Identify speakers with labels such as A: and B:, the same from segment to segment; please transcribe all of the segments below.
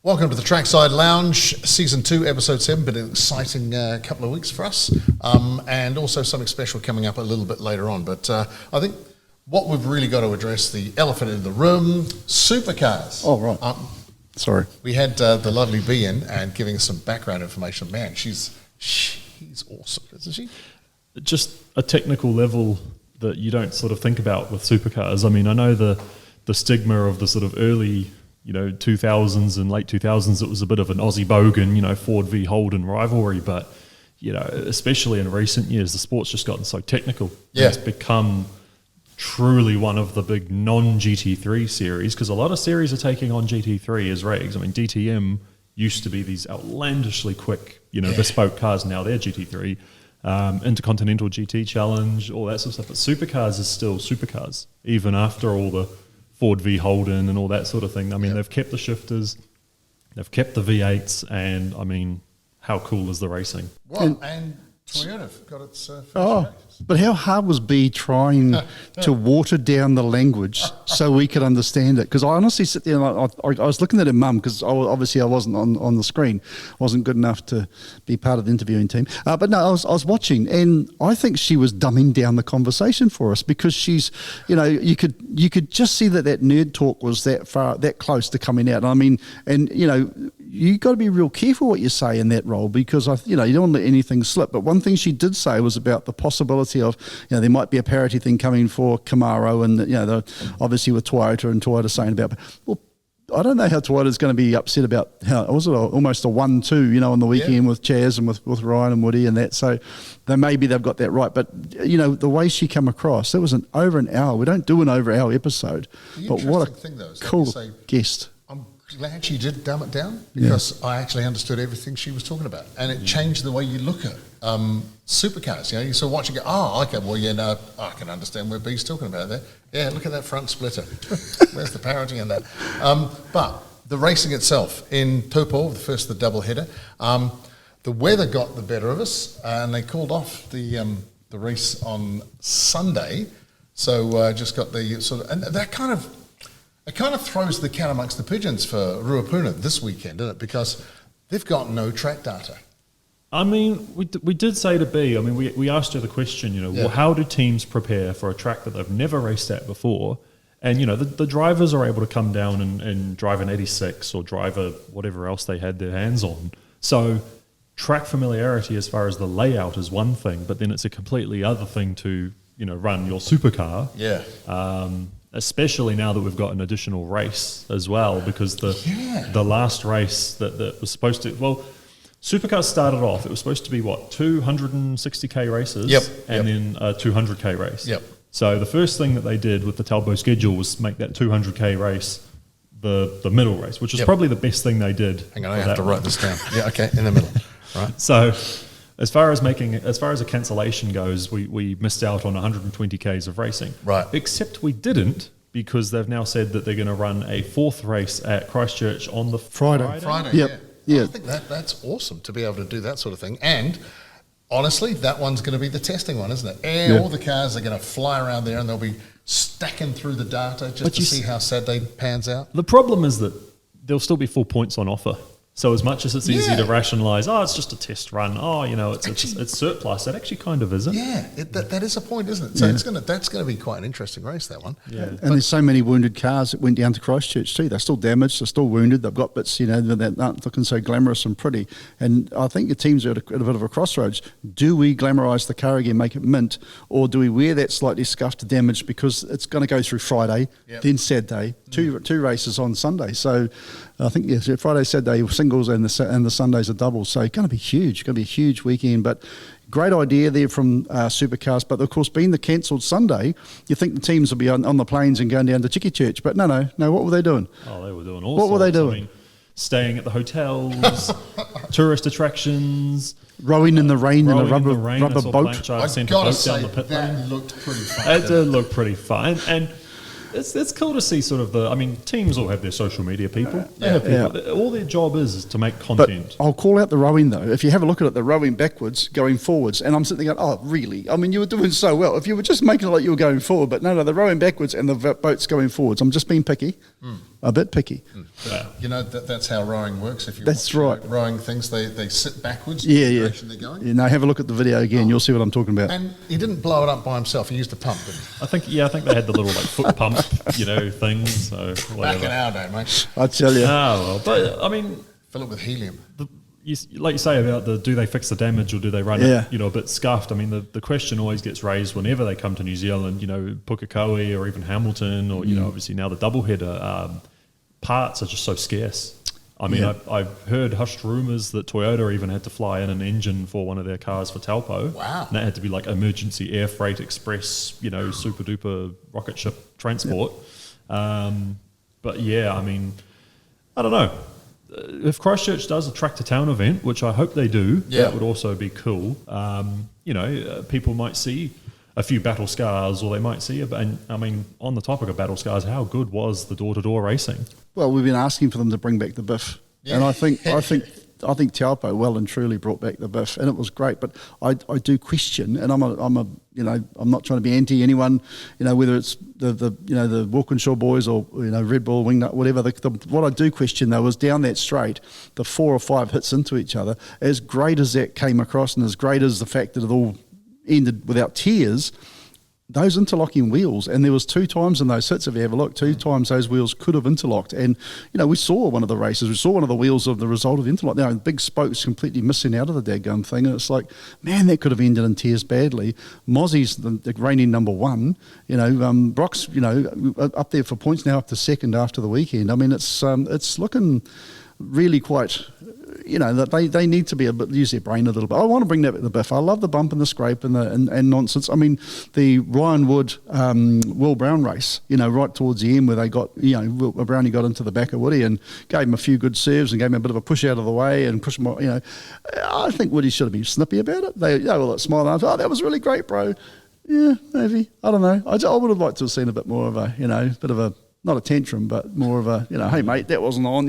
A: Welcome to the Trackside Lounge, Season 2, Episode 7. Been an exciting couple of weeks for us, and also something special coming up a little bit later on. But I think what we've really got to address, the elephant in the room, supercars.
B: Oh, right. Sorry.
A: We had the lovely Bee in and giving us some background information. Man, she's awesome, isn't she?
C: Just a technical level that you don't sort of think about with supercars. I mean, I know the stigma of the sort of early 2000s and late 2000s, it was a bit of an Aussie bogan, Ford v Holden rivalry, but especially in recent years, the sport's just gotten so technical.
A: Yeah.
C: It's become truly one of the big non-GT3 series, because a lot of series are taking on GT3 as regs. I mean, DTM used to be these outlandishly quick, bespoke cars. Now they're GT3, Intercontinental GT Challenge, all that sort of stuff. But supercars is still supercars, even after all the Ford v Holden and all that sort of thing. I mean, they've kept the shifters, they've kept the V8s, and I mean, how cool is the racing?
A: Well, and Toyota got its first races.
B: But how hard was B trying to water down the language so we could understand it? Because I honestly sit there and I was looking at her mum, because obviously I wasn't on the screen, wasn't good enough to be part of the interviewing team. But no, I was watching, and I think she was dumbing down the conversation for us, because she's, you could just see that nerd talk was that close to coming out. I mean, and you got to be real careful what you say in that role, because you don't want to let anything slip. But one thing she did say was about the possibility of there might be a parity thing coming for Camaro, and obviously with Toyota saying about, well, I don't know how Toyota's going to be upset about how it was almost a 1-2 on the weekend with Chaz and with Ryan and Woody and that. So maybe they've got that right. But the way she come across, it was over an hour. We don't do an over hour episode, but what a
A: thing, though,
B: cool guest.
A: Glad she did dumb it down, because I actually understood everything she was talking about, and it changed the way you look at supercars. You sort of watch and go, oh, okay, well, I can understand where B's talking about that. Yeah, look at that front splitter. Where's the parity in that? But the racing itself in Taupo, the double header, the weather got the better of us, and they called off the race on Sunday. So just got the sort of, and that kind of. It kind of throws the cat amongst the pigeons for Ruapuna this weekend, doesn't it? Because they've got no track data.
C: I mean, we did say to B, I mean, we asked her the question, well, how do teams prepare for a track that they've never raced at before? And, the drivers are able to come down and drive an 86 or drive a whatever else they had their hands on. So track familiarity as far as the layout is one thing, but then it's a completely other thing to, run your supercar.
A: Yeah.
C: Especially now that we've got an additional race as well, because the last race that was supposed to, Supercars started off, it was supposed to be 260k races, and then a 200k race.
A: Yep.
C: So the first thing that they did with the Taupo schedule was make that 200k race the middle race, which is probably the best thing they did.
A: Hang on, I have to write this down. Yeah, okay, in the middle. Right.
C: So as far as a cancellation goes, we missed out on 120k's of racing.
A: Right.
C: Except we didn't, because they've now said that they're going to run a fourth race at Christchurch on the Friday.
A: Yep. Yeah. I think that's awesome to be able to do that sort of thing. And honestly, that one's going to be the testing one, isn't it? All the cars are going to fly around there, and they'll be stacking through the data just to see how Saturday pans out.
C: The problem is that there'll still be full points on offer. So as much as it's easy to rationalise, it's just a test run, it's surplus, that actually kind of isn't.
A: Yeah, that is a point, isn't it? So that's going to be quite an interesting race, that one.
B: Yeah. And there's so many wounded cars that went down to Christchurch too. They're still damaged, they're still wounded, they've got bits, that aren't looking so glamorous and pretty. And I think the teams are at a bit of a crossroads. Do we glamorise the car again, make it mint, or do we wear that slightly scuffed damage, because it's going to go through Friday, then Saturday, two races on Sunday. So I think Friday, Saturday singles, and the Sundays are doubles. So it's going to be huge. Going to be a huge weekend. But great idea there from Supercars. But of course, being the cancelled Sunday, you think the teams will be on the planes and going down to Chiki Church. But no. What were they doing?
C: Oh, they were doing all
B: What
C: sorts.
B: were they doing?
C: I mean, staying at the hotels, tourist attractions,
B: rowing in the rain in a rubber boat.
A: I've got to say, that looked pretty fun.
C: It did look pretty fun. And it's cool to see sort of teams all have their social media people. They have people. All their job is to make content.
B: But I'll call out the rowing though. If you have a look at it, the rowing backwards, going forwards, and I'm sitting there going, oh, really? I mean, you were doing so well. If you were just making it like you were going forward, but no, the rowing backwards and the boats going forwards. I'm just being picky. a bit picky.
C: Yeah.
A: You know, that's how rowing works. If you
B: That's
A: watch,
B: right.
A: rowing things, they sit backwards
B: Yeah,
A: in the
B: yeah.
A: direction they're going.
B: Yeah, no, have a look at the video again. You'll see what I'm talking about.
A: And he didn't blow it up by himself. He used a pump, didn't he?
C: I think they had the little like foot pump, things. So
A: Back
C: whatever.
A: in our day, mate.
B: I tell you.
C: Oh, well, but I mean,
A: Fill it with helium.
C: like you say about do they fix the damage or do they run
B: Yeah.
C: it, a bit scuffed? I mean, the question always gets raised whenever they come to New Zealand, Pukekohe or even Hamilton or, obviously now the doubleheader, parts are just so scarce. I mean,
B: Yeah.
C: I've heard hushed rumours that Toyota even had to fly in an engine for one of their cars for Taupo.
A: Wow.
C: And that had to be like emergency air freight express, super duper rocket ship transport. But yeah, I mean, I don't know. If Christchurch does a track to town event, which I hope they do, that would also be cool. People might see a few battle scars, or they might see and I mean, on the topic of battle scars, how good was the door-to-door racing?
B: Well, we've been asking for them to bring back the biff, and I think Taupo well and truly brought back the biff, and it was great. But I do question, and I'm not trying to be anti anyone, whether it's the Walkinshaw boys or Red Bull, Wingnut, whatever. What I do question though is down that straight, the 4 or 5 hits into each other. As great as that came across, and as great as the fact that it all ended without tears, those interlocking wheels, and there was 2 times in those hits, if you have a look, 2 times those wheels could have interlocked. And, we saw one of the races, we saw one of the wheels of the result of interlock. Now, the big spokes completely missing out of the daggum thing, and it's like, man, that could have ended in tears badly. Mozzie's the reigning number 1, Brock's, up there for points now, up to second after the weekend. I mean, it's looking really quite... that they need to be use their brain a little bit. I want to bring that the biff. I love the bump and the scrape and nonsense. I mean, the Ryan Wood Will Brown race, right towards the end where they got, Brownie got into the back of Woody and gave him a few good serves and gave him a bit of a push out of the way and push him, I think Woody should have been snippy about it. They were like smiling. Oh, that was really great, bro. Yeah, maybe. I don't know. I would have liked to have seen a bit more of a, bit of a, not a tantrum, but more of a, hey mate, that wasn't on,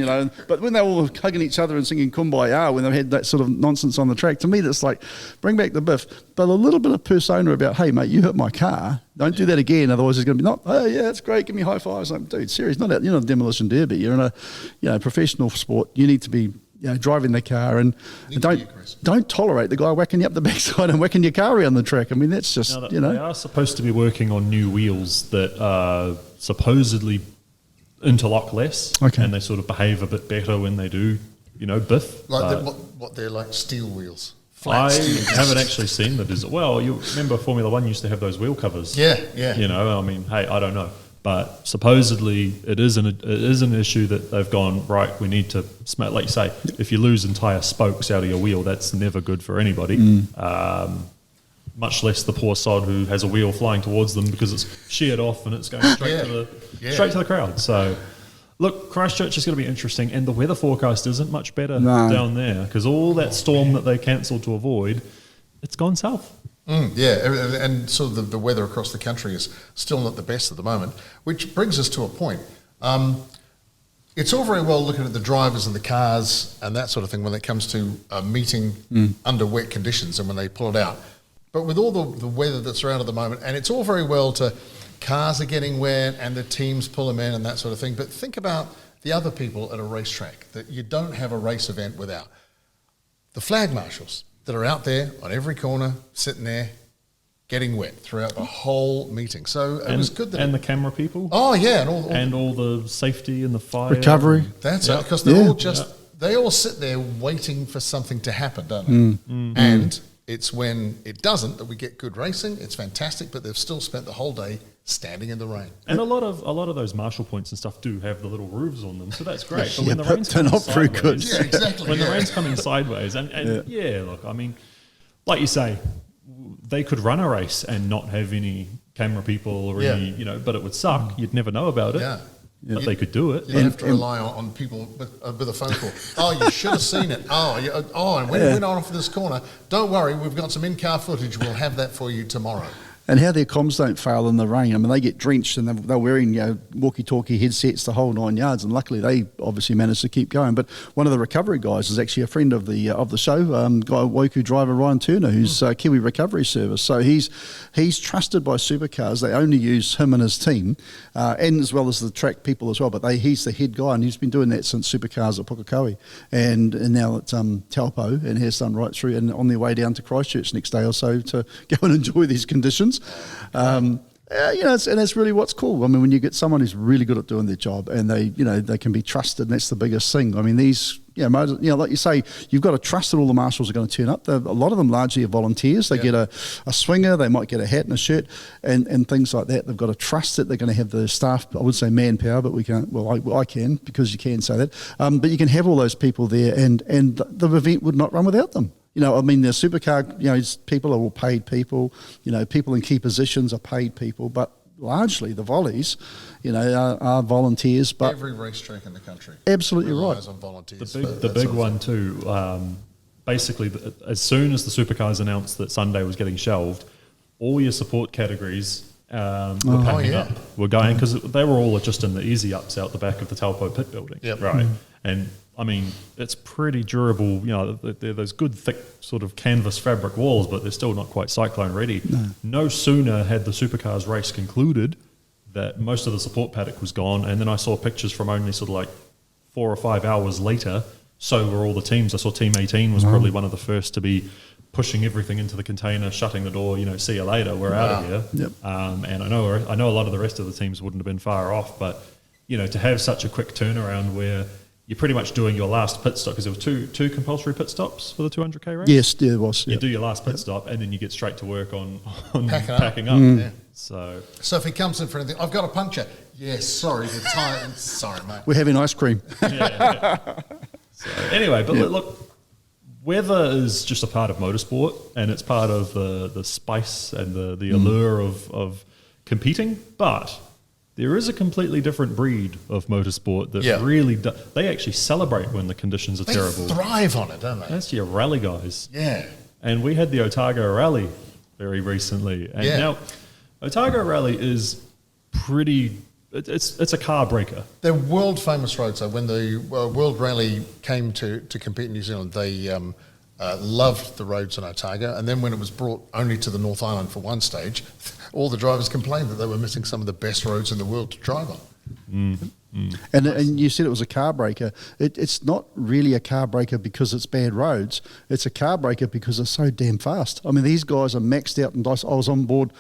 B: But when they were all hugging each other and singing Kumbaya, when they had that sort of nonsense on the track, to me that's like, bring back the biff, but a little bit of persona about, hey mate, you hit my car, don't do that again, otherwise it's going to be oh yeah, that's great, give me high fives. Like, dude, serious, you're not a demolition derby, you're in a professional sport, you need to be driving the car and don't tolerate the guy whacking you up the backside and whacking your car around the track. I mean, that's just,
C: They are supposed to be working on new wheels that are supposedly interlock less, and they sort of behave a bit better when they do, biff.
A: Like what they're like, steel wheels.
C: I
A: Flat
C: haven't actually seen the design. Well, you remember Formula One used to have those wheel covers.
A: Yeah.
C: I mean, hey, I don't know. But supposedly it is an issue that they've gone, right, we need to, like you say, if you lose entire spokes out of your wheel, that's never good for anybody. Much less the poor sod who has a wheel flying towards them because it's sheared off and it's going straight to the crowd. So, look, Christchurch is going to be interesting, and the weather forecast isn't much better down there because all that storm that they cancelled to avoid, it's gone south.
A: And sort of the weather across the country is still not the best at the moment, which brings us to a point. It's all very well looking at the drivers and the cars and that sort of thing when it comes to meeting under wet conditions and when they pull it out. But with all the weather that's around at the moment, and it's all very well to cars are getting wet and the teams pull them in and that sort of thing, but think about the other people at a racetrack that you don't have a race event without. The flag marshals that are out there on every corner, sitting there, getting wet throughout the whole meeting. So it was good that...
C: And the camera people.
A: Oh, yeah.
C: And all the safety and the fire.
B: Recovery.
A: That's it, because they're all just... They all sit there waiting for something to happen, don't they? And it's when it doesn't that we get good racing. It's fantastic, but they've still spent the whole day standing in the rain.
C: And a lot of those Marshall points and stuff do have the little roofs on them, so that's great. But when the
B: but
C: rain's
B: they're
C: coming
B: not very good.
C: sideways,
A: Yeah, exactly.
C: when the rain's coming sideways, and look, I mean, like you say, they could run a race and not have any camera people or any, but it would suck. You'd never know about it.
A: Yeah.
C: But they could do it.
A: You have to rely on people with a phone call. Oh, you should have seen it. And when it went on for this corner, don't worry, we've got some in-car footage. We'll have that for you tomorrow.
B: And how their comms don't fail in the rain. I mean, they get drenched and they're wearing, walkie-talkie headsets the whole 9 yards, and luckily they obviously managed to keep going. But one of the recovery guys is actually a friend of the show, guy Woku driver Ryan Turner, who's Kiwi Recovery Service. So he's trusted by Supercars. They only use him and his team, and as well as the track people as well. But he's the head guy, and he's been doing that since Supercars at Pukekohe, and now it's Taupo, and has done right through, and on their way down to Christchurch next day or so to go and enjoy these conditions. It's really what's cool. I mean, when you get someone who's really good at doing their job, and they can be trusted, and that's the biggest thing. I mean, these, like you say, you've got to trust that all the marshals are going to turn up. A lot of them largely are volunteers. They get a swinger, they might get a hat and a shirt, and things like that. They've got to trust that they're going to have the staff. I would say manpower, but we can't. Well, I can, because you can say that. But you can have all those people there, and the event would not run without them. The supercar, people are all paid people. People in key positions are paid people, but largely the volleys, are volunteers. But
A: every racetrack in the country
B: absolutely
A: relies
B: right.
A: on volunteers.
C: The big one too. Basically, as soon as the Supercars announced that Sunday was getting shelved, all your support categories were packing up. We're going, because they were all just in the easy ups out the back of the Taupo pit building.
A: Yep.
C: Right. And I mean, it's pretty durable. They're those good, thick sort of canvas fabric walls, but they're still not quite cyclone ready. No sooner had the Supercars race concluded that most of the support paddock was gone, and then I saw pictures from only sort of like 4 or 5 hours later. So were all the teams. I saw Team 18 was probably one of the first to be pushing everything into the container, shutting the door. See you later. We're out of here.
B: Yep.
C: And I know a lot of the rest of the teams wouldn't have been far off, but to have such a quick turnaround where you're pretty much doing your last pit stop, because there was two compulsory pit stops for the 200k race.
B: Yes, there was.
C: You do your last pit stop, and then you get straight to work on
A: packing
C: up.
A: Yeah.
C: So
A: if he comes in for anything, I've got a puncture. Yes, sorry, the tire. Sorry, mate.
B: We're having ice cream.
C: yeah. So anyway, but look, weather is just a part of motorsport, and it's part of the spice and the allure of competing, but there is a completely different breed of motorsport that really they actually celebrate when the conditions are terrible.
A: They thrive on it, don't they?
C: That's your rally guys.
A: Yeah.
C: And we had the Otago Rally very recently. And now Otago Rally is pretty... It's a car breaker.
A: They're world famous roads. So when the World Rally came to compete in New Zealand, they loved the roads in Otago. And then when it was brought only to the North Island for one stage, all the drivers complained that they were missing some of the best roads in the world to drive on.
B: And you said it was a car breaker. It's not really a car breaker because it's bad roads. It's a car breaker because it's so damn fast. I mean, these guys are maxed out and I was on board.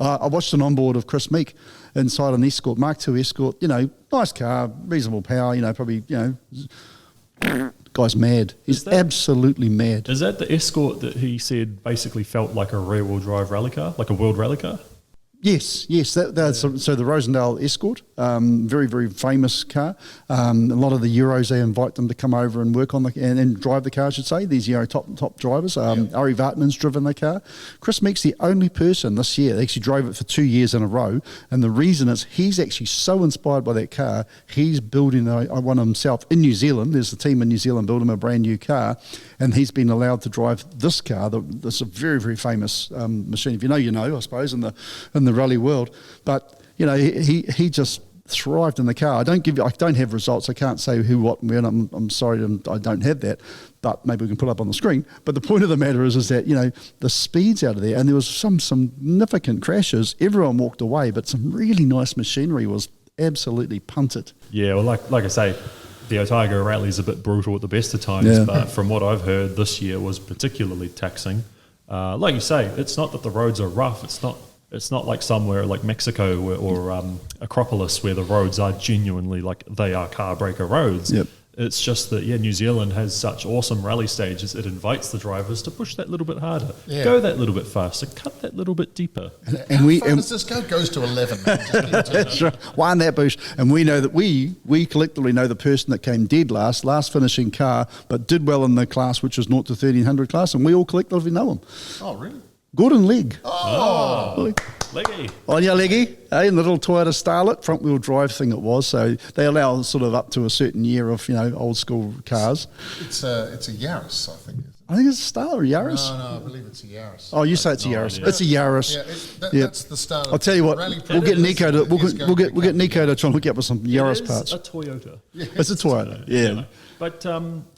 B: I watched an onboard of Chris Meek inside an Escort, Mark II Escort. Nice car, reasonable power. Probably. Guy's mad. He's absolutely mad.
C: Is that the Escort that he said basically felt like a rear-wheel drive rally car, like a world rally car?
B: Yes. So the Rosendale Escort, very, very famous car. A lot of the Euros, they invite them to come over and work on and drive the car, I should say. These top drivers. Ari Vartman's driven the car. Chris Meek's the only person this year that actually drove it for 2 years in a row. And the reason is he's actually so inspired by that car, he's building one himself in New Zealand. There's a team in New Zealand building him a brand new car, and he's been allowed to drive this car. This is a very, very famous machine. If you know, I suppose, in the rally world. But he just thrived in the car. I don't have results. I can't say who, what, and when. I'm sorry, I don't have that. But maybe we can put it up on the screen. But the point of the matter is that the speeds out of there, and there was some significant crashes. Everyone walked away, but some really nice machinery was absolutely punted.
C: Yeah, well, like I say, the Otago Rally is a bit brutal at the best of times, but from what I've heard, this year was particularly taxing. Like you say, it's not that the roads are rough. It's not like somewhere like Mexico or Acropolis where the roads are genuinely like they are car breaker roads.
B: Yep.
C: It's just that, New Zealand has such awesome rally stages. It invites the drivers to push that little bit harder, go that little bit faster, cut that little bit deeper.
A: And how far does this go? It goes to 11.
B: That's right. Wind that bush. And we know that we collectively know the person that came dead last finishing car, but did well in the class, which was 0 to 1300 class, and we all collectively know him.
A: Oh, really?
B: Gordon Legg.
C: Oh, Leggy.
B: On your Leggy, the little Toyota Starlet front wheel drive thing it was. So they allow sort of up to a certain year of old school cars.
A: It's a Yaris, I think.
B: I think it's a Star or a Yaris.
A: No, I believe it's a Yaris.
B: Oh, you say it's a Yaris.
C: idea.
B: It's a Yaris.
A: Yeah, that's the Star.
B: I'll tell you what. We'll get Nico to we'll get Nico to try and hook you up with some Yaris parts.
C: It's a Toyota.
B: It's a Toyota. Yeah.
C: But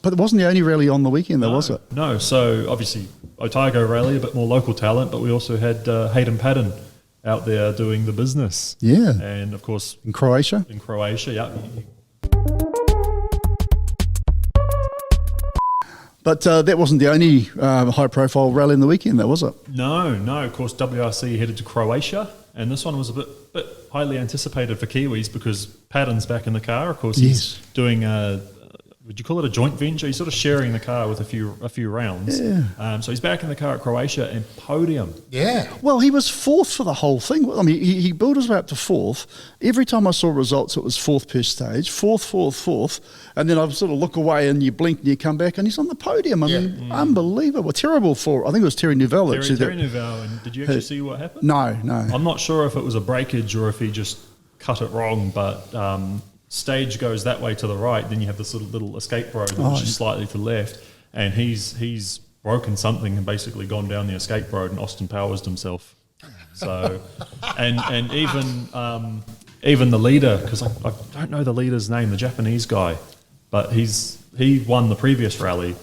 B: But it wasn't the only rally on the weekend, though, was it?
C: No. So obviously Otago Rally, a bit more local talent, but we also had Hayden Paddon out there doing the business.
B: Yeah.
C: And of course
B: In Croatia.
C: yeah.
B: But that wasn't the only high-profile rally in the weekend, though, was it?
C: No. Of course, WRC headed to Croatia, and this one was a bit highly anticipated for Kiwis because Paddon's back in the car. Of course, he's doing would you call it a joint venture? He's sort of sharing the car with a few rounds.
B: Yeah.
C: So he's back in the car at Croatia and Podium.
A: Yeah.
B: Well, he was fourth for the whole thing. I mean, he built his way up to fourth. Every time I saw results, it was fourth per stage, fourth. And then I sort of look away and you blink and you come back and he's on the podium. I mean, unbelievable. Terrible for, I think it was Terry Neuville.
C: Terry Neuville. And did you actually see what happened?
B: No.
C: I'm not sure if it was a breakage or if he just cut it wrong, but stage goes that way to the right, then you have this little escape road which is slightly to the left, and he's broken something and basically gone down the escape road and Austin Powers himself. So, and even the leader, because I don't know the leader's name, the Japanese guy, but he won the previous rally,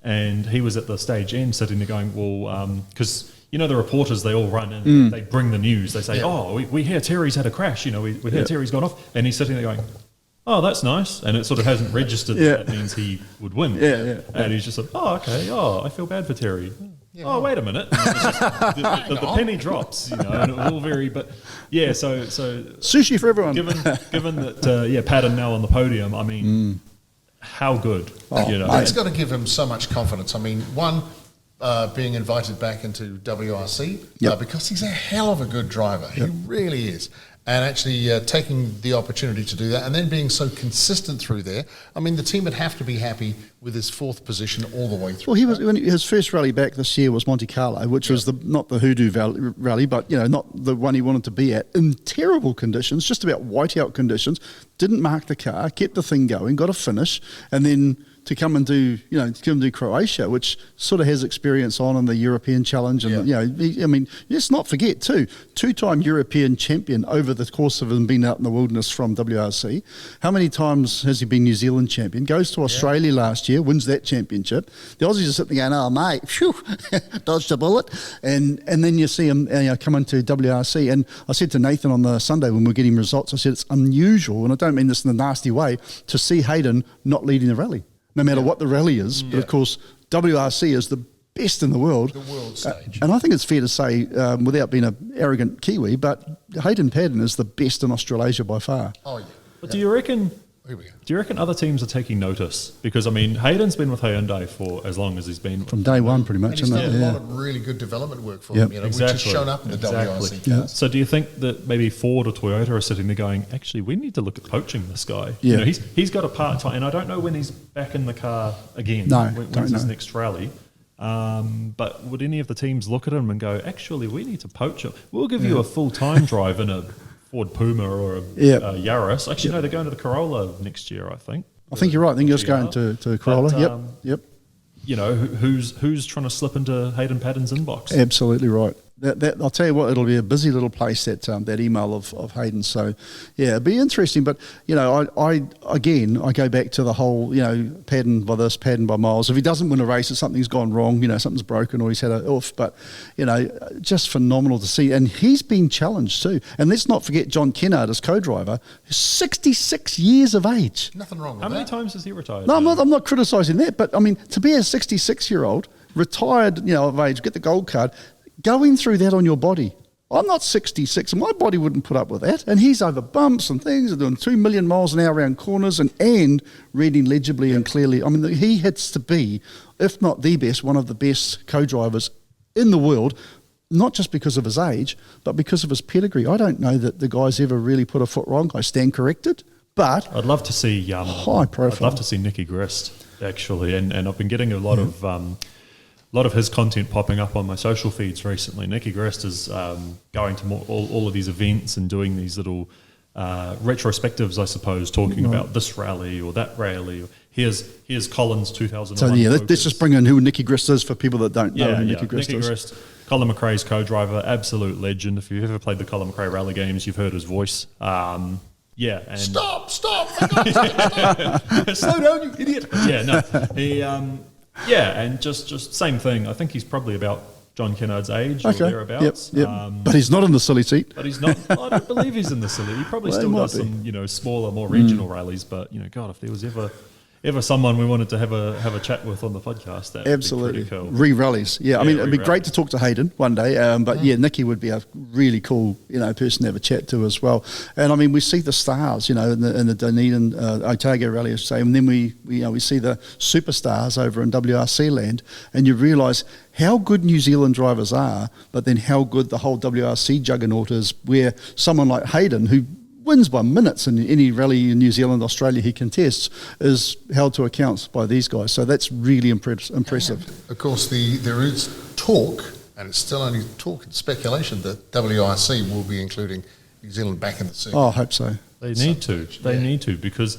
C: and he was at the stage end sitting there going, well, because you know the reporters, they all run in, they bring the news, they say, we hear Terry's had a crash, we hear Terry's gone off, and he's sitting there going, oh, that's nice. And it sort of hasn't registered that means he would win. And he's just like, oh, okay. Oh, I feel bad for Terry. Oh, wait a minute. The penny drops, and it was all very, but yeah, so
B: sushi for everyone.
C: Given that, Paddon now on the podium, I mean, how good,
A: It's got to give him so much confidence. I mean, one, being invited back into WRC because he's a hell of a good driver. He really is. And actually taking the opportunity to do that and then being so consistent through there. I mean, the team would have to be happy with his fourth position all the way through.
B: Well, his first rally back this year was Monte Carlo, which was not the Hoodoo rally, but not the one he wanted to be at, in terrible conditions, just about whiteout conditions. Didn't mark the car, kept the thing going, got a finish, and then to come and do Croatia, which sort of has experience in the European Challenge, and let's not forget too, two-time European champion over the course of him being out in the wilderness from WRC. How many times has he been New Zealand champion? Goes to Australia last year, wins that championship. The Aussies are sitting there going, "Oh mate, phew, dodged a bullet," and then you see him come into WRC. And I said to Nathan on the Sunday when we were getting results, I said it's unusual, and I don't mean this in a nasty way, to see Hayden not leading the rally. No matter what the rally is, but of course WRC is the best in the world.
A: The world stage.
B: And I think it's fair to say, without being an arrogant Kiwi, but Hayden Paddon is the best in Australasia by far.
A: Oh, yeah.
C: But do you reckon...
A: Here we go.
C: Do you reckon other teams are taking notice? Because, I mean, Hayden's been with Hyundai for as long as he's been.
B: From day one, pretty much,
A: and he's
B: isn't it?
A: done a lot of really good development work for him, which has shown up in the WRC.
B: Yeah.
C: So do you think that maybe Ford or Toyota are sitting there going, actually, we need to look at poaching this guy?
B: Yeah.
C: He's got a part-time, and I don't know when he's back in the car again.
B: No,
C: when's his next rally? But would any of the teams look at him and go, actually, we need to poach him? We'll give you a full-time drive in a Ford Puma or a Yaris. Actually, no, they're going to the Corolla next year, I think.
B: I think you're right. I think you're just going to Corolla.
C: But,
B: Yep.
C: Who's trying to slip into Hayden Paddon's inbox?
B: Absolutely right. That I'll tell you what, it'll be a busy little place, that email of Hayden. So yeah, it'd be interesting. But I go back to the whole Paddon by this, Paddon by miles. If he doesn't win a race, if something's gone wrong, something's broken or he's had a off. But just phenomenal to see, and he's been challenged too. And let's not forget John Kennard, his co-driver, 66 years of age.
A: Nothing wrong with
C: How
A: that.
C: many times has he retired?
B: No, I'm not criticising that, but I mean to be a 66-year-old retired, of age, get the gold card. Going through that on your body. I'm not 66, and my body wouldn't put up with that. And he's over bumps and things, and doing 2 million miles an hour around corners and reading legibly and clearly. I mean, he hits to be, if not the best, one of the best co-drivers in the world, not just because of his age, but because of his pedigree. I don't know that the guy's ever really put a foot wrong. I stand corrected, but
C: I'd love to see
B: high profile.
C: I'd love to see Nicky Grist actually, and I've been getting a lot of his content popping up on my social feeds recently. Nicky Grist is going to all of these events and doing these little retrospectives, I suppose, talking about this rally or that rally. Here's Collins 2001.
B: So yeah, let's just bring in who Nicky Grist is for people that don't know who Nicky Grist is.
C: Grist, Colin McRae's co-driver, absolute legend. If you've ever played the Colin McRae rally games, you've heard his voice. And
A: stop! For God's sake, stop.
C: Slow down, you idiot! Yeah, no, he, and just same thing. I think he's probably about John Kennard's age or thereabouts.
B: Yep. But he's not in the silly seat.
C: But he's not. I don't believe he's in the silly. He probably still does some, smaller, more regional rallies. But God, if there was ever someone we wanted to have a chat with on the podcast, that
B: absolutely
C: would be pretty cool.
B: Re-rallies. Yeah, I mean, it'd be great to talk to Hayden one day. But Nicky would be a really cool, person to have a chat to as well. And I mean, we see the stars, in the Dunedin Otago Rally, I should say, and then we see the superstars over in WRC land, and you realise how good New Zealand drivers are, but then how good the whole WRC juggernaut is, where someone like Hayden, who wins by minutes in any rally in New Zealand, Australia he contests, is held to account by these guys. So that's really impressive.
A: And of course, there is talk, and it's still only talk and speculation, that WRC will be including New Zealand back in the circuit.
B: Oh, I hope so.
C: They need to. They need to, because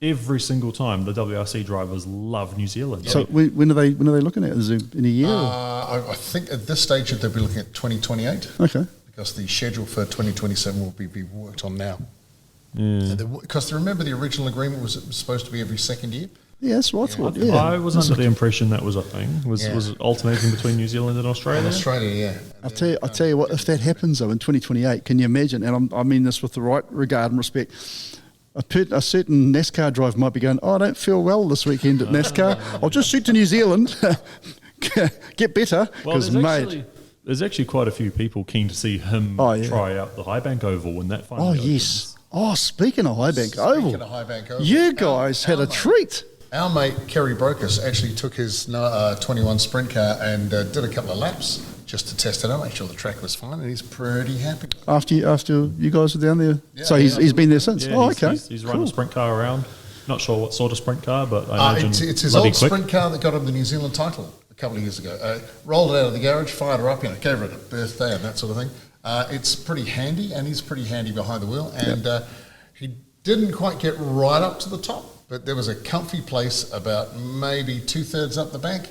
C: every single time the WRC drivers love New Zealand.
B: So when are they looking at? Is it in a year?
A: I think at this stage they'll be looking at 2028.
B: Okay.
A: Because the schedule for 2027 will be worked on now. Because remember, the original agreement was it was supposed to be every second year.
B: Yeah, that's what I thought. Yeah.
C: I was under the impression that was a thing. Was it alternating between New Zealand and Australia?
A: Australia, yeah.
B: I'll tell you what. If that happens though in 2028, can you imagine? And I mean this with the right regard and respect. A certain NASCAR driver might be going, I don't feel well this weekend at NASCAR. I'll just shoot to New Zealand, get better, because
C: there's actually quite a few people keen to see him try out the High Bank Oval when that finally opens.
B: Yes. Oh, speaking of High Bank Oval, you guys had a treat.
A: Our mate Kerry Brocus actually took his 21 sprint car and did a couple of laps just to test it out, make sure the track was fine, and he's pretty happy.
B: After you guys were down there? Yeah, so he's been there since?
C: Yeah, He's run a sprint car around. Not sure what sort of sprint car, but I imagine
A: it's his old sprint car that got him the New Zealand title a couple of years ago. Rolled it out of the garage, fired her up, gave her a birthday and that sort of thing. It's pretty handy, and he's pretty handy behind the wheel. And he didn't quite get right up to the top, but there was a comfy place about maybe 2/3 up the bank.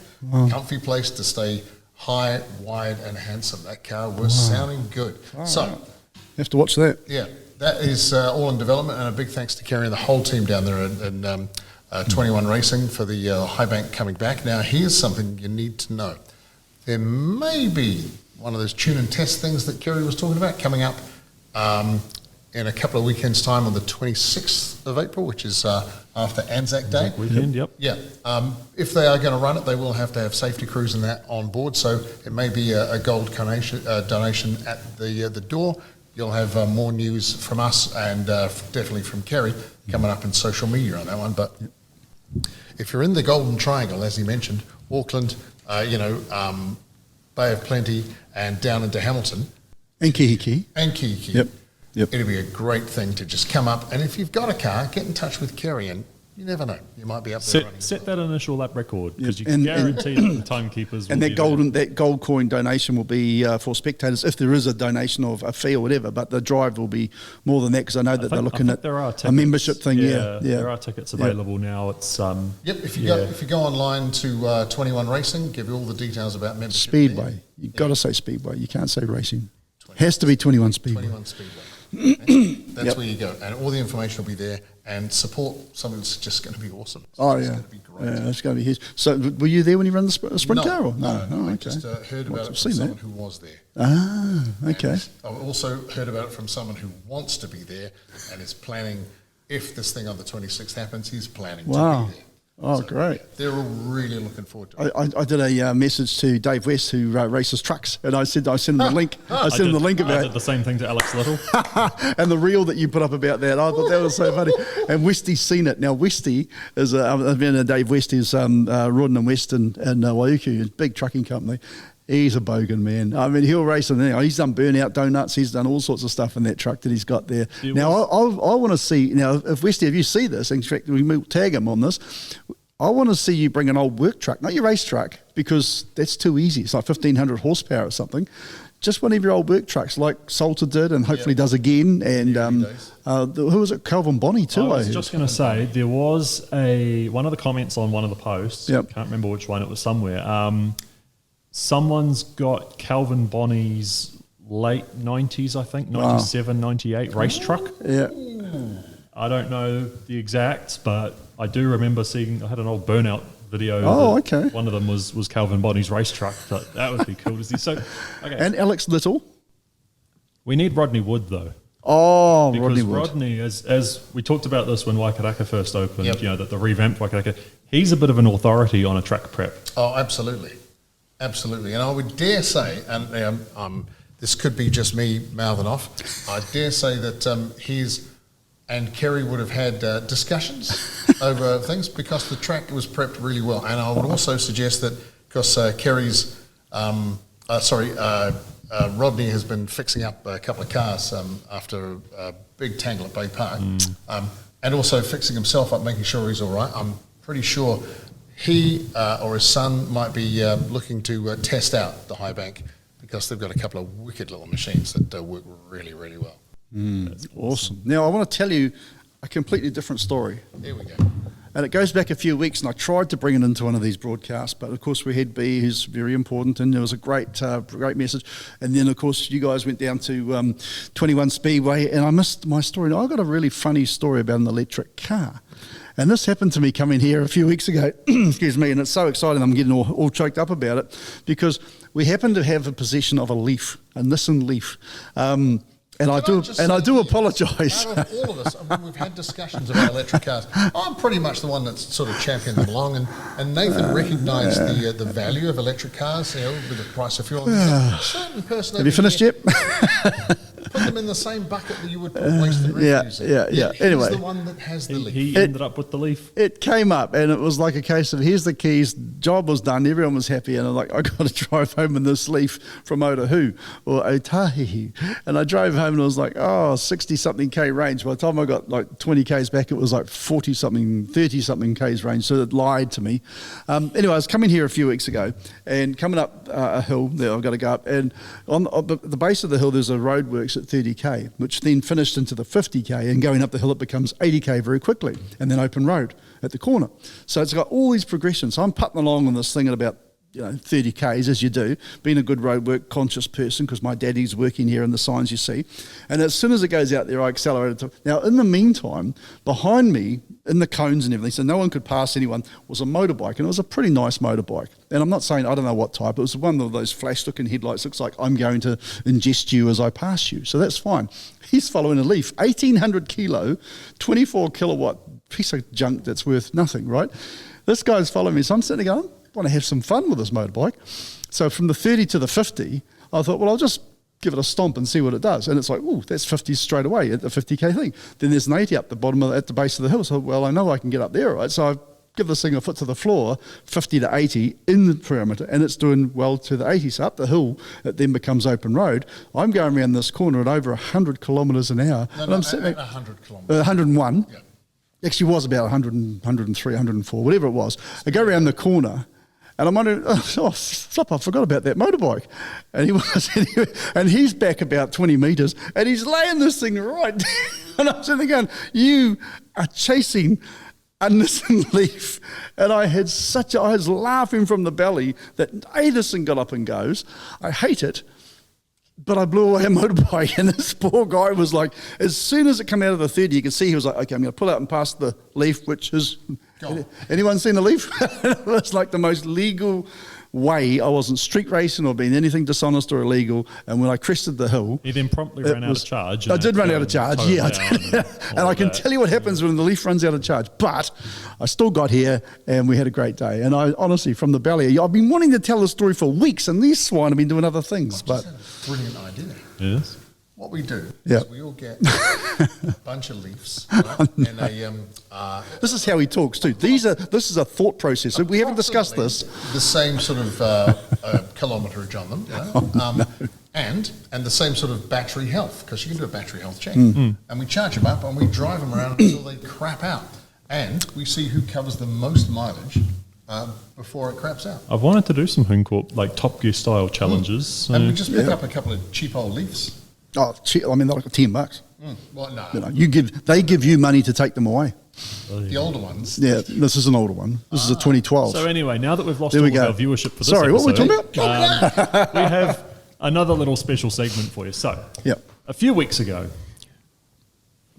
A: Comfy place to stay high, wide, and handsome. That car was sounding good. So
B: you have to watch that.
A: Yeah, that is all in development, and a big thanks to Kerry and the whole team down there in 21 Racing for the high bank coming back. Now, here's something you need to know. There may be one of those tune and test things that Kerry was talking about coming up in a couple of weekends' time on the 26th of April, which is after Anzac Day.
C: Anzac weekend, yep.
A: Yeah. If they are going to run it, they will have to have safety crews and that on board, so it may be a gold donation at the door. You'll have more news from us and definitely from Kerry coming up in social media on that one. But if you're in the Golden Triangle, as he mentioned, Auckland, Bay of Plenty, and down into Hamilton.
B: And Kihiki.
A: Yep. It'll be a great thing to just come up, and if you've got a car, get in touch with Kerry, and you never know, you might be up there running.
C: Set that initial lap record, because you can guarantee that the timekeepers will
B: and that gold coin donation will be for spectators, if there is a donation of a fee or whatever, but the drive will be more than that, because I know that they're looking at a membership thing. Yeah,
C: there are tickets available now. It's
A: if you go online to 21 Racing, give you all the details about membership.
B: Speedway, you've got to say Speedway, you can't say racing. Has to be 21 Speedway.
A: 21 Speedway. That's where you go, and all the information will be there, and support something that's just going to be awesome. It's going to be great.
B: Yeah, it's going to be huge. So were you there when you ran the sprint car? Or? No.
A: I
B: Okay.
A: just heard about it from someone who was there.
B: Okay.
A: And I also heard about it from someone who wants to be there and is planning, if this thing on the 26th happens, he's planning to be there.
B: Oh, so, great.
A: They're all really looking forward to it.
B: I did a message to Dave West, who races trucks, and I sent him the link. I sent him the link about
C: I did the same thing to Alex Little.
B: And the reel that you put up about that, I thought that was so funny. And Westy's seen it. Now, Westy is, Dave West is Rodden and West in Waiuku, a big trucking company. He's a bogan, man. I mean, he'll race in there. He's done burnout donuts. He's done all sorts of stuff in that truck that he's got there. Now, I want to see, if Westy, if you see this, in fact, we will tag him on this, I want to see you bring an old work truck, not your race truck, because that's too easy. It's like 1,500 horsepower or something. Just one of your old work trucks, like Salter did and hopefully does again. And who was it? Calvin Bonney too.
C: I was just going to say, there was one of the comments on one of the posts,
B: Yep.
C: can't remember which one, it was somewhere. Someone's got Calvin Bonney's late 90s, I think, 97, 98 race truck.
B: Yeah.
C: I don't know the exacts, but I do remember seeing, I had an old burnout video.
B: Oh, okay.
C: One of them was Calvin Bonney's race truck. So that would be cool to see. So, okay.
B: And Alex Little.
C: We need Rodney Wood, though.
B: Oh,
C: Because
B: Rodney Wood.
C: Rodney, as we talked about this when Waikaraka first opened,
A: Yep.
C: you know, the revamped Waikaraka, he's a bit of an authority on a track prep.
A: Oh, absolutely. Absolutely. And I would dare say, and this could be just me mouthing off, I dare say that his and Kerry would have had discussions over things because the track was prepped really well. And I would also suggest that because Kerry's, Rodney has been fixing up a couple of cars after a big tangle at Bay Park, and also fixing himself up, making sure he's all right. I'm pretty sure he or his son might be looking to test out the high bank because they've got a couple of wicked little machines that work really, really well.
B: That's awesome. Now, I want to tell you a completely different story.
A: There we go.
B: And it goes back a few weeks, and I tried to bring it into one of these broadcasts, but of course we had B, who's very important, and it was a great message. And then, of course, you guys went down to 21 Speedway, and I missed my story. Now, I got a really funny story about an electric car. And this happened to me coming here a few weeks ago, excuse me, and it's so exciting I'm getting all choked up about it, because we happen to have a possession of a Nissan Leaf. And I do apologise.
A: Out of all of us, I mean, we've had discussions about electric cars. I'm pretty much the one that's sort of championed them along, and Nathan recognised the value of electric cars, you know, with the price of fuel. A certain person.
B: Have you finished yet?
A: Put them in the same bucket that you would put waste and refuse in.
B: Yeah.
A: He's
B: Anyway,
A: the one that has the Leaf.
C: He ended up with the Leaf.
B: it came up, and it was like a case of here's the keys, job was done, everyone was happy, and I'm like, I got to drive home in this Leaf from Otago or Otago, and I drove home and it was like 60-something K range. By the time I got like 20 Ks back, it was like 40-something, 30-something Ks range. So it lied to me. Anyway, I was coming here a few weeks ago and coming up a hill that I've got to go up, and on the base of the hill there's a roadworks at 30K, which then finished into the 50K, and going up the hill it becomes 80K very quickly, and then open road at the corner. So it's got all these progressions. So I'm putting along on this thing at about 30 Ks, as you do, being a good roadwork conscious person, because my daddy's working here in the signs you see. And as soon as it goes out there, I accelerated. Now, in the meantime, behind me, in the cones and everything, so no one could pass anyone, was a motorbike, and it was a pretty nice motorbike. And I'm not saying, I don't know what type, it was one of those flash-looking headlights, looks like I'm going to ingest you as I pass you, so that's fine. He's following a Leaf, 1,800 kilo, 24 kilowatt piece of junk that's worth nothing, right? This guy's following me, so I'm sitting there going, I want to have some fun with this motorbike. So from the 30 to the 50, I thought, well, I'll just give it a stomp and see what it does. And it's like, ooh, that's 50 straight away at the 50K thing. Then there's an 80 up the bottom at the base of the hill. So, well, I know I can get up there, right? So I give this thing a foot to the floor, 50 to 80 in the parameter, and it's doing well to the 80. So up the hill, it then becomes open road. I'm going around this corner at over 100 kilometres an hour.
A: No,
B: and I'm sitting
A: at 100 kilometres.
B: 101.
A: Yeah.
B: Actually, it was about 100, 103, 104, whatever it was. I go around the corner, and I'm wondering, flip, I forgot about that motorbike. And he was, and he's back about 20 metres, and he's laying this thing right down. And I'm sitting there going, you are chasing a Nissan Leaf. And I was laughing from the belly that Edison got up and goes, I hate it, but I blew away a motorbike. And this poor guy was like, as soon as it came out of the 30, you could see he was like, okay, I'm going to pull out and pass the Leaf, which is... Anyone seen a Leaf? It was like the most legal way. I wasn't street racing or being anything dishonest or illegal. And when I crested the hill...
C: He then promptly ran out of charge.
B: I did run out of charge, yeah. I did. And I can tell you what happens when the Leaf runs out of charge. But I still got here and we had a great day. And I honestly, from the belly, I've been wanting to tell the story for weeks, and these swine have been doing other things.
A: But a brilliant idea.
C: Yes.
A: What we do is we all get a bunch of Leafs, right? And
B: this is how he talks too. This is a thought process. We haven't discussed this.
A: The same sort of kilometerage on them, you know? And the same sort of battery health, because you can do a battery health check. And we charge them up and we drive them around until they crap out. And we see who covers the most mileage before it craps out.
C: I've wanted to do some Huncorp, like Top Gear style challenges. So.
A: And we just pick up a couple of cheap old Leafs.
B: Oh, I mean, they're like $10.
A: Well, no.
B: You know, they give you money to take them away.
A: The older ones.
B: Yeah, this is an older one. This is a 2012.
C: So anyway, now that we've lost
B: There
C: all
B: we
C: of
B: go.
C: our viewership for this
B: Sorry, what were we
C: episode,
B: talking about?
C: we have another little special segment for you. So,
B: Yep.
C: a few weeks ago,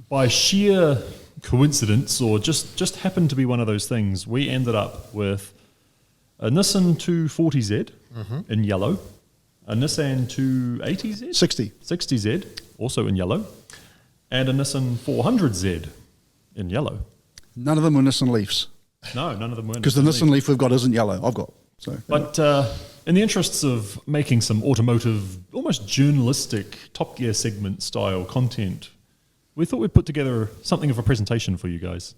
C: by sheer coincidence or just happened to be one of those things, we ended up with a Nissan 240Z in yellow, a Nissan 280Z? 60Z, also in yellow, and a Nissan 400Z in yellow.
B: None of them were Nissan Leafs.
C: No, none of them were.
B: Because the Nissan Leaf we've got isn't yellow. I've got. So.
C: But in the interests of making some automotive, almost journalistic Top Gear segment style content, we thought we'd put together something of a presentation for you guys.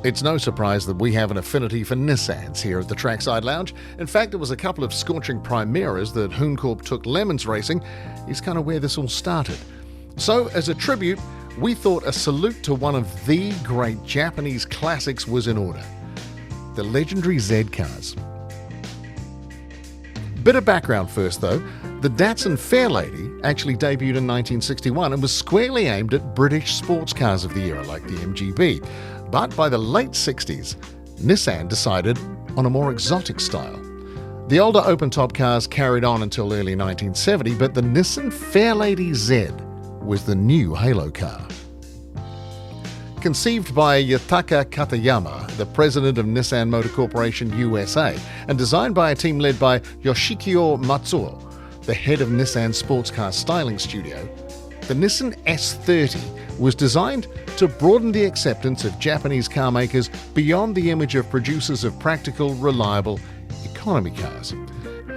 A: It's no surprise that we have an affinity for Nissans here at the Trackside Lounge. In fact, it was a couple of scorching Primeras that Huncorp took lemons racing is kind of where this all started. So, as a tribute, we thought a salute to one of the great Japanese classics was in order. The legendary Z cars. Bit of background first though. The Datsun Fairlady actually debuted in 1961 and was squarely aimed at British sports cars of the era like the MGB. But by the late 60s, Nissan decided on a more exotic style. The older open-top cars carried on until early 1970, but the Nissan Fairlady Z was the new halo car. Conceived by Yutaka Katayama, the president of Nissan Motor Corporation USA, and designed by a team led by Yoshikyo Matsuo, the head of Nissan Sports Car Styling Studio, the Nissan S30 was designed to broaden the acceptance of Japanese car makers beyond the image of producers of practical, reliable economy cars.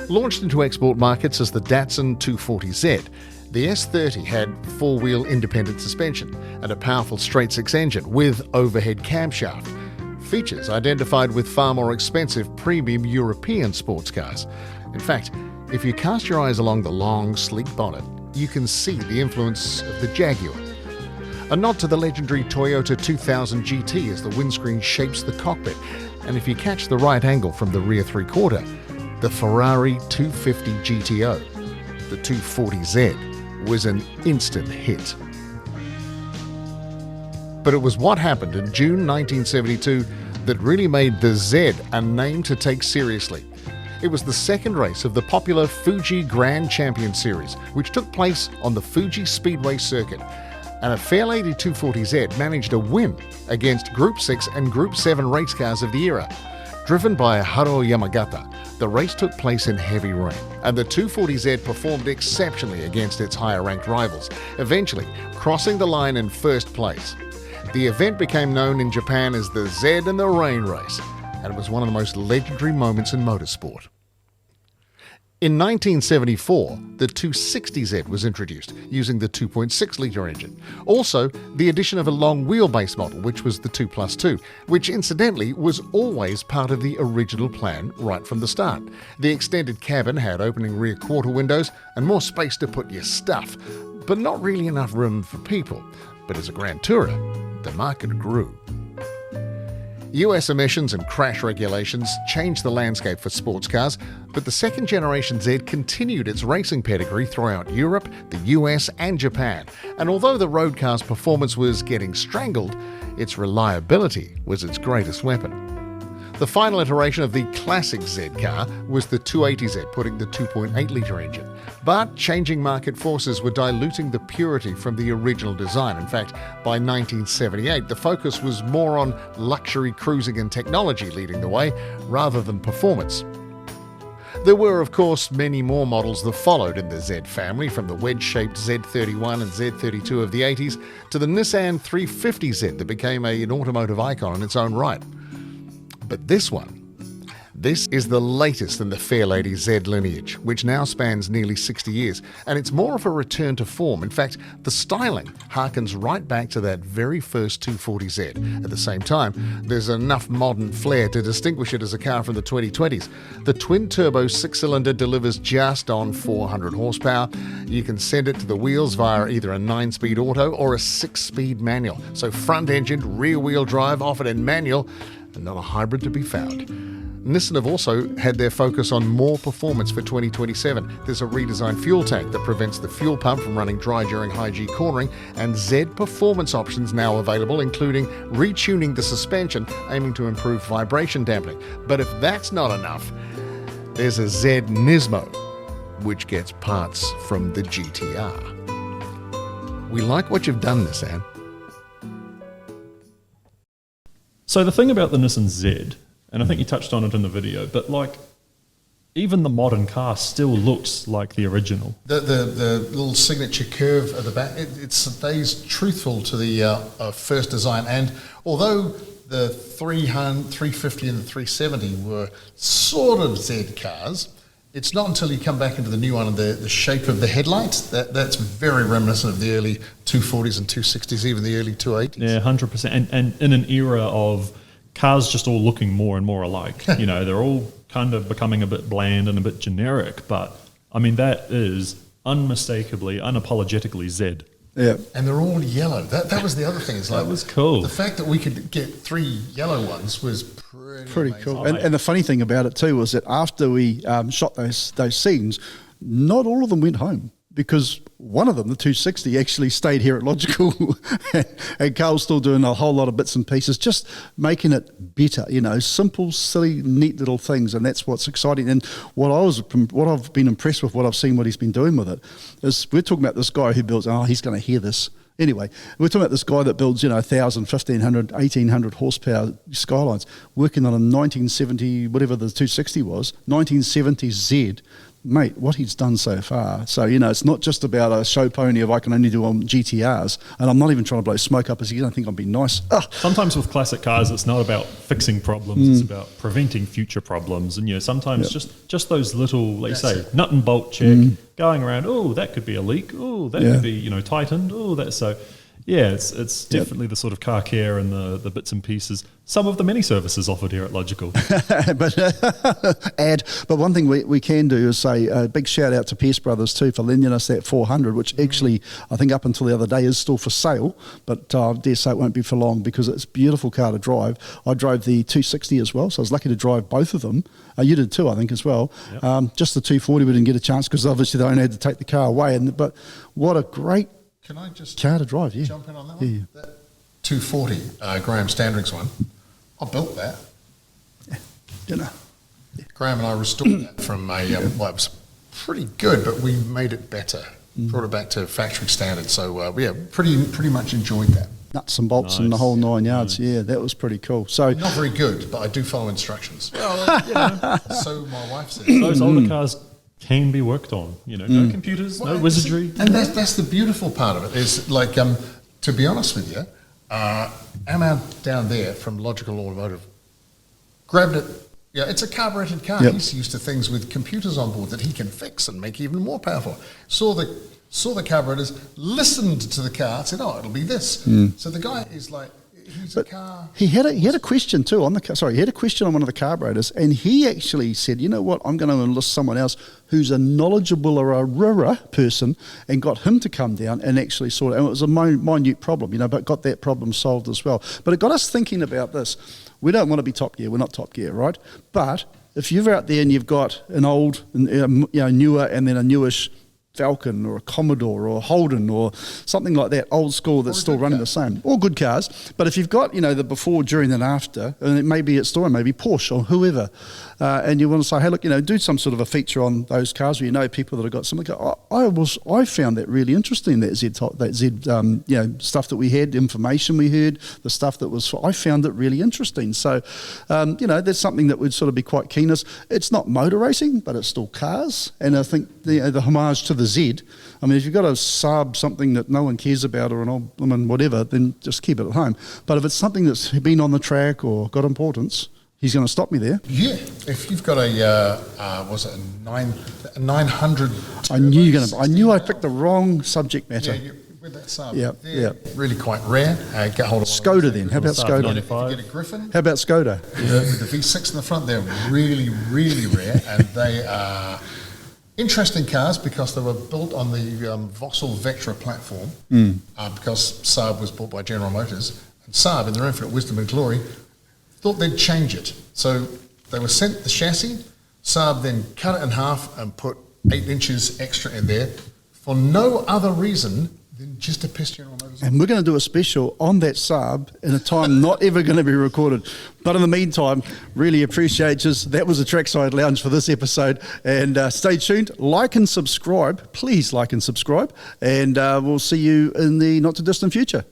A: Launched into export markets as the Datsun 240Z, the S30 had four-wheel independent suspension and a powerful straight-six engine with overhead camshaft, features identified with far more expensive premium European sports cars. In fact, if you cast your eyes along the long, sleek bonnet, you can see the influence of the Jaguar. A nod to the legendary Toyota 2000 GT as the windscreen shapes the cockpit, and if you catch the right angle from the rear three-quarter, the Ferrari 250 GTO, the 240Z, was an instant hit. But it was what happened in June 1972 that really made the Z a name to take seriously. It was the second race of the popular Fuji Grand Champion Series, which took place on the Fuji Speedway circuit, and a Fairlady 240Z managed a win against Group 6 and Group 7 race cars of the era. Driven by Haruo Yamagata, the race took place in heavy rain, and the 240Z performed exceptionally against its higher-ranked rivals, eventually crossing the line in first place. The event became known in Japan as the Z and the Rain Race, and it was one of the most legendary moments in motorsport. In 1974, the 260Z was introduced, using the 2.6-litre engine. Also, the addition of a long wheelbase model, which was the 2+2, which incidentally was always part of the original plan right from the start. The extended cabin had opening rear quarter windows and more space to put your stuff, but not really enough room for people. But as a Grand Tourer, the market grew. US emissions and crash regulations changed the landscape for sports cars, but the second generation Z continued its racing pedigree throughout Europe, the US and Japan. And although the road car's performance was getting strangled, its reliability was its greatest weapon. The final iteration of the classic Z car was the 280Z, putting the 2.8-litre engine. But changing market forces were diluting the purity from the original design. In fact, by 1978, the focus was more on luxury cruising and technology leading the way, rather than performance. There were, of course, many more models that followed in the Z family, from the wedge-shaped Z31 and Z32 of the 80s to the Nissan 350Z that became an automotive icon in its own right. But this one This is the latest in the Fairlady Z lineage, which now spans nearly 60 years, and it's more of a return to form. In fact, the styling harkens right back to that very first 240Z. At the same time, there's enough modern flair to distinguish it as a car from the 2020s. The twin-turbo 6-cylinder delivers just on 400 horsepower. You can send it to the wheels via either a 9-speed auto or a 6-speed manual. So front-engined, rear-wheel drive offered in manual, and not a hybrid to be found. Nissan have also had their focus on more performance for 2027. There's a redesigned fuel tank that prevents the fuel pump from running dry during high G cornering, and Z performance options now available, including retuning the suspension, aiming to improve vibration dampening. But if that's not enough, there's a Z Nismo, which gets parts from the GTR. We like what you've done, Nissan.
C: So the thing about the Nissan Z, and I think you touched on it in the video, but like even the modern car still looks like the original.
A: The little signature curve at the back, it stays truthful to the first design. And although the 350 and the 370 were sort of Z cars, it's not until you come back into the new one and the shape of the headlights that's very reminiscent of the early 240s and 260s, even the early 280s.
C: Yeah, 100%. And in an era of cars just all looking more and more alike, you know, they're all kind of becoming a bit bland and a bit generic. But I mean, that is unmistakably, unapologetically Z.
B: Yeah.
A: And they're all yellow. That was the other thing. It's like,
C: that was cool.
A: The fact that we could get 3 yellow ones was pretty
B: cool.
C: Oh,
B: And the funny thing about it too was that after we shot those scenes, not all of them went home, because one of them, the 260, actually stayed here at Logical, and Carl's still doing a whole lot of bits and pieces, just making it better, you know, simple, silly, neat little things, and that's what's exciting. And what I've been impressed with, what I've seen, what he's been doing with it, is we're talking about this guy who builds, he's going to hear this. Anyway, we're talking about this guy that builds, 1,000, 1,500, 1,800 horsepower Skylines, working on a 1970, whatever the 260 was, 1970 Z. Mate, what he's done so far. So, it's not just about a show pony of I can only do on GTRs, and I'm not even trying to blow smoke up as you don't think I'm being nice.
C: Sometimes with classic cars, it's not about fixing problems, it's about preventing future problems. And, sometimes just those little, like you say, nut and bolt check, going around, that could be a leak, that could be, tightened, that's so... Yeah, it's definitely the sort of car care and the bits and pieces. Some of the many services offered here at Logical.
B: But one thing we can do is say a big shout out to Pierce Brothers too for lending us that 400, which actually I think up until the other day is still for sale, but I dare say it won't be for long because it's a beautiful car to drive. I drove the 260 as well, so I was lucky to drive both of them. You did too, I think, as well. Yep. Just the 240 we didn't get a chance because obviously they only had to take the car away. But what a great...
A: Can I just
B: car to drive,
A: jump in on that one? Yeah. That 240, Graham Standring's one, I built that.
B: Yeah.
A: Graham and I restored that from it was pretty good, but we made it better, brought it back to factory standard. So, pretty much enjoyed that.
B: Nuts and bolts and the whole 9 yards. Nice. Yeah, that was pretty cool. So
A: not very good, but I do follow instructions. Well, so my wife said.
C: Those older cars can be worked on, no computers, no wizardry.
A: And that's the beautiful part of it is like, to be honest with you, Amar down there from Logical Automotive grabbed it. Yeah, it's a carbureted car. Yep. He's used to things with computers on board that he can fix and make even more powerful. Saw the carburetors, listened to the car, said, it'll be this. So the guy is like, He had a question too on the car. Sorry, he had a question on one of the carburetors, and he actually said, "You know what? I'm going to enlist someone else who's a knowledgeable or a rarer person," and got him to come down and actually sort it. And it was a minute problem, but got that problem solved as well. But it got us thinking about this. We don't want to be Top Gear. We're not Top Gear, right? But if you're out there and you've got an old, newer, and then a newish Falcon or a Commodore or a Holden or something like that, old school that's still running the same. All good cars. But if you've got, the before, during and after, and it may be its story, maybe Porsche or whoever, and you want to say, hey, look, do some sort of a feature on those cars where people that have got something. I found that really interesting, that Z stuff that we had, information we heard, the stuff that was, I found it really interesting. So, that's something that would sort of be quite keen. It's not motor racing, but it's still cars. And I think the homage to the Z, if you've got a Saab, something that no one cares about, or an old whatever, then just keep it at home. But if it's something that's been on the track or got importance,
B: He's going to stop me there.
A: Yeah, if you've got a 900.
B: I knew I picked the wrong subject matter.
A: Yeah, with that sub.
B: Yeah,
A: They're really quite rare. Get hold of
B: Skoda then. How about Skoda?
A: If you get a Griffin,
B: How about Skoda?
A: with the V6 in the front, they're really, really rare, and they are interesting cars because they were built on the Vauxhall Vectra platform, because Saab was bought by General Motors, and Saab, in their infinite wisdom and glory, thought they'd change it. So they were sent the chassis. Saab then cut it in half and put 8 inches extra in there for no other reason than just to piss General Motors off.
B: And we're going to do a special on that Saab in a time not ever going to be recorded. But in the meantime, really appreciate just that was a Trackside Lounge for this episode. And stay tuned, like and subscribe. Please like and subscribe. And we'll see you in the not too distant future.